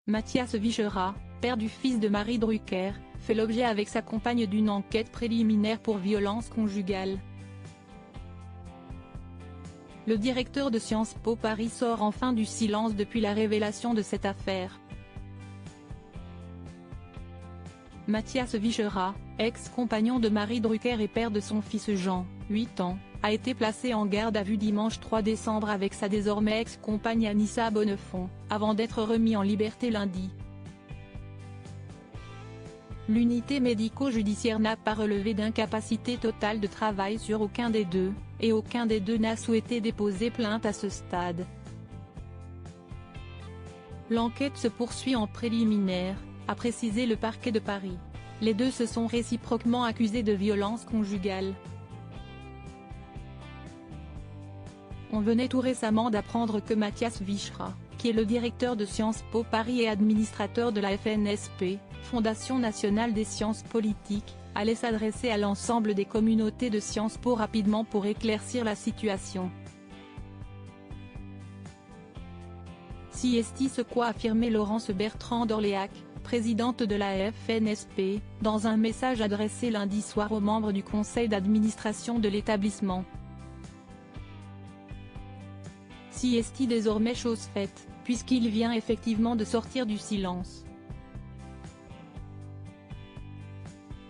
Mathias Vichera, père du fils de Marie Drucker, fait l'objet avec sa compagne d'une enquête préliminaire pour violence conjugale. Le directeur de Sciences Po Paris sort enfin du silence depuis la révélation de cette affaire. Mathias Vichera, ex-compagnon de Marie Drucker et père de son fils Jean, 8 ans, a été placé en garde à vue dimanche 3 décembre avec sa désormais ex-compagne Anissa Bonnefond, avant d'être remis en liberté lundi. L'unité médico-judiciaire n'a pas relevé d'incapacité totale de travail sur aucun des deux, et aucun des deux n'a souhaité déposer plainte à ce stade. L'enquête se poursuit en préliminaire, a précisé le parquet de Paris. Les deux se sont réciproquement accusés de violence conjugale. On venait tout récemment d'apprendre que Mathias Vichera, qui est le directeur de Sciences Po Paris et administrateur de la FNSP, Fondation nationale des sciences politiques, allait s'adresser à l'ensemble des communautés de Sciences Po rapidement pour éclaircir la situation. Si est ce qu'a affirmé Laurence Bertrand d'Orléac, présidente de la FNSP, dans un message adressé lundi soir aux membres du conseil d'administration de l'établissement. Si est désormais chose faite, puisqu'il vient effectivement de sortir du silence.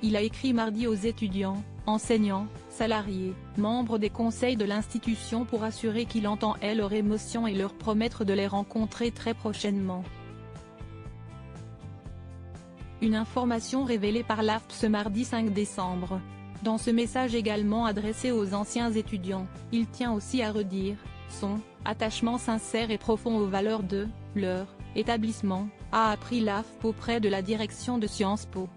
Il a écrit mardi aux étudiants, enseignants, salariés, membres des conseils de l'institution pour assurer qu'il entend leurs émotions et leur promettre de les rencontrer très prochainement. Une information révélée par l'AFP ce mardi 5 décembre. Dans ce message également adressé aux anciens étudiants, il tient aussi à redire son attachement sincère et profond aux valeurs de leur établissement, a appris l'AFP auprès de la direction de Sciences Po.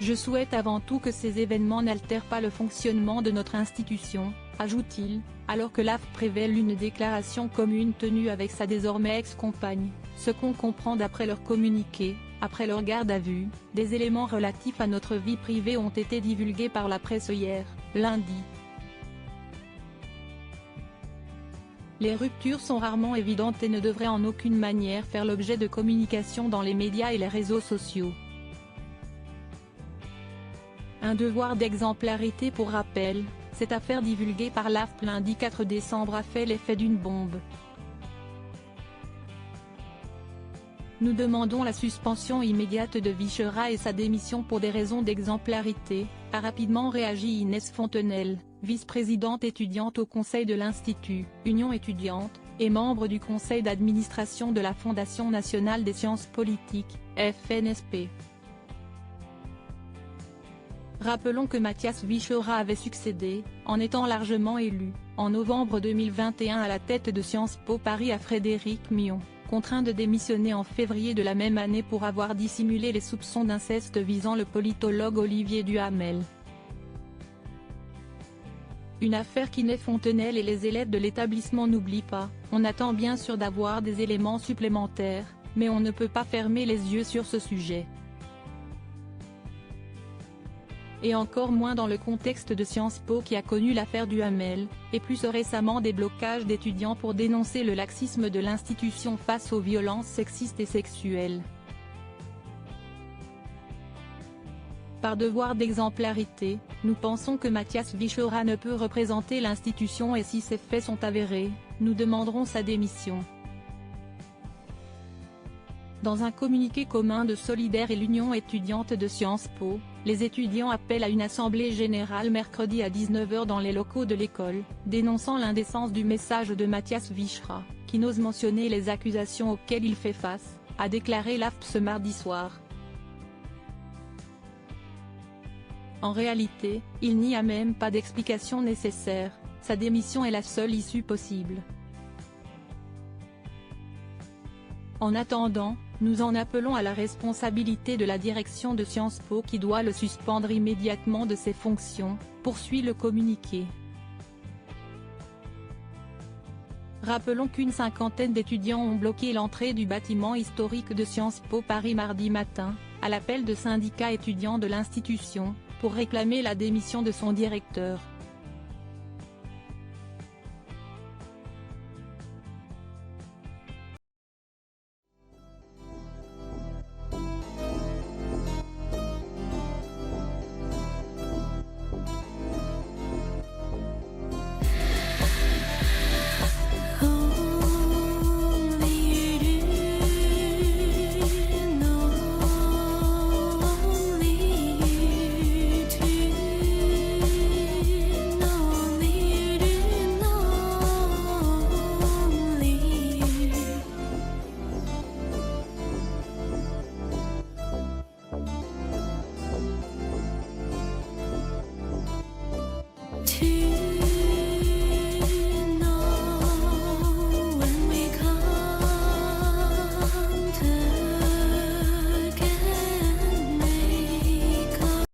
Je souhaite avant tout que ces événements n'altèrent pas le fonctionnement de notre institution, ajoute-t-il, alors que l'AFP révèle une déclaration commune tenue avec sa désormais ex-compagne. Ce qu'on comprend d'après leur communiqué, après leur garde à vue, des éléments relatifs à notre vie privée ont été divulgués par la presse hier, lundi. Les ruptures sont rarement évidentes et ne devraient en aucune manière faire l'objet de communication dans les médias et les réseaux sociaux. Un devoir d'exemplarité pour rappel, cette affaire divulguée par l'AFP lundi 4 décembre a fait l'effet d'une bombe. Nous demandons la suspension immédiate de Vichera et sa démission pour des raisons d'exemplarité, a rapidement réagi Inès Fontenelle, vice-présidente étudiante au conseil de l'Institut, Union étudiante, et membre du conseil d'administration de la Fondation nationale des sciences politiques, FNSP. Rappelons que Mathias Vichera avait succédé, en étant largement élu, en novembre 2021 à la tête de Sciences Po Paris à Frédéric Mion, contraint de démissionner en février de la même année pour avoir dissimulé les soupçons d'inceste visant le politologue Olivier Duhamel. Une affaire qu'Inès Fontenelle et les élèves de l'établissement n'oublient pas. On attend bien sûr d'avoir des éléments supplémentaires, mais on ne peut pas fermer les yeux sur ce sujet. Et encore moins dans le contexte de Sciences Po qui a connu l'affaire Duhamel, et plus récemment des blocages d'étudiants pour dénoncer le laxisme de l'institution face aux violences sexistes et sexuelles. Par devoir d'exemplarité, nous pensons que Mathias Vichera ne peut représenter l'institution et si ces faits sont avérés, nous demanderons sa démission. Dans un communiqué commun de Solidaires et l'Union étudiante de Sciences Po, les étudiants appellent à une assemblée générale mercredi à 19 h dans les locaux de l'école, dénonçant l'indécence du message de Mathias Vichera, qui n'ose mentionner les accusations auxquelles il fait face, a déclaré l'AFP ce mardi soir. En réalité, il n'y a même pas d'explication nécessaire, sa démission est la seule issue possible. En attendant, nous en appelons à la responsabilité de la direction de Sciences Po qui doit le suspendre immédiatement de ses fonctions, poursuit le communiqué. Rappelons qu'une cinquantaine d'étudiants ont bloqué l'entrée du bâtiment historique de Sciences Po Paris mardi matin, à l'appel de syndicats étudiants de l'institution, pour réclamer la démission de son directeur.